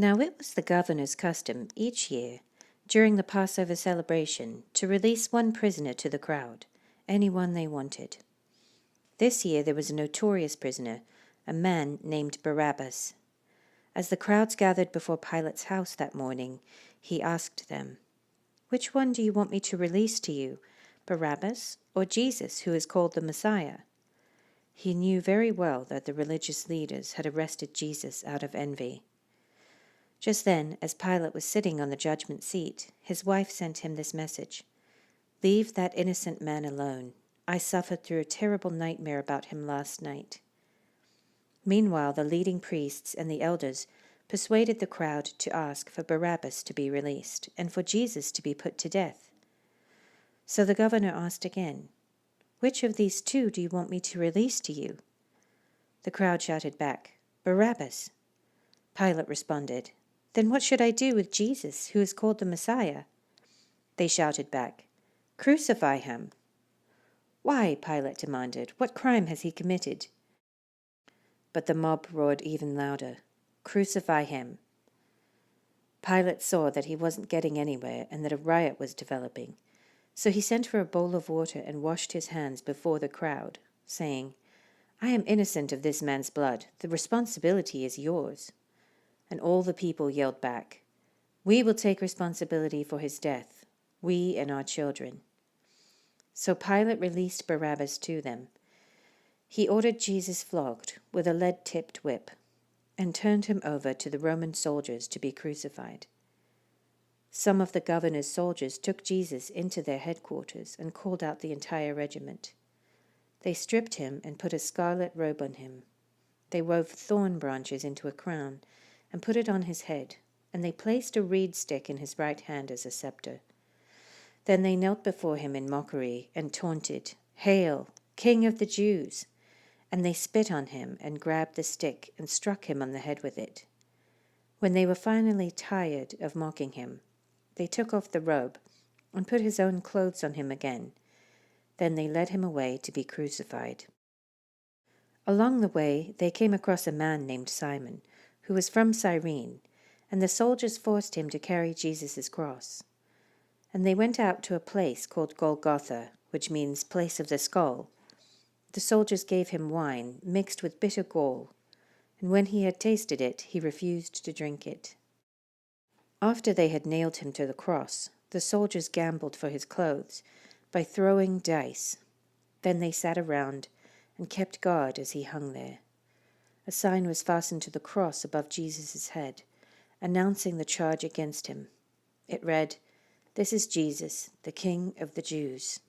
Now it was the governor's custom each year, during the Passover celebration, to release one prisoner to the crowd, anyone they wanted. This year there was a notorious prisoner, a man named Barabbas. As the crowds gathered before Pilate's house that morning, he asked them, "Which one do you want me to release to you, Barabbas or Jesus, who is called the Messiah?" He knew very well that the religious leaders had arrested Jesus out of envy. Just then, as Pilate was sitting on the judgment seat, his wife sent him this message: "Leave that innocent man alone. I suffered through a terrible nightmare about him last night." Meanwhile, the leading priests and the elders persuaded the crowd to ask for Barabbas to be released and for Jesus to be put to death. So the governor asked again, "Which of these two do you want me to release to you?" The crowd shouted back, "Barabbas." Pilate responded, "Then what should I do with Jesus, who is called the Messiah?" They shouted back, "Crucify him." "Why?" Pilate demanded. "What crime has he committed?" But the mob roared even louder, "Crucify him." Pilate saw that he wasn't getting anywhere and that a riot was developing, so he sent for a bowl of water and washed his hands before the crowd, saying, "I am innocent of this man's blood. The responsibility is yours." And all the people yelled back, "We will take responsibility for his death, we and our children." So Pilate released Barabbas to them. He ordered Jesus flogged with a lead-tipped whip and turned him over to the Roman soldiers to be crucified. Some of the governor's soldiers took Jesus into their headquarters and called out the entire regiment. They stripped him and put a scarlet robe on him. They wove thorn branches into a crown and put it on his head, and they placed a reed stick in his right hand as a scepter. Then they knelt before him in mockery and taunted, "Hail, King of the Jews!" And they spit on him and grabbed the stick and struck him on the head with it. When they were finally tired of mocking him, they took off the robe and put his own clothes on him again. Then they led him away to be crucified. Along the way, they came across a man named Simon, who was from Cyrene, and the soldiers forced him to carry Jesus' cross. And they went out to a place called Golgotha, which means place of the skull. The soldiers gave him wine mixed with bitter gall, and when he had tasted it, he refused to drink it. After they had nailed him to the cross, the soldiers gambled for his clothes by throwing dice. Then they sat around and kept guard as he hung there. A sign was fastened to the cross above Jesus' head, announcing the charge against him. It read, "This is Jesus, the King of the Jews."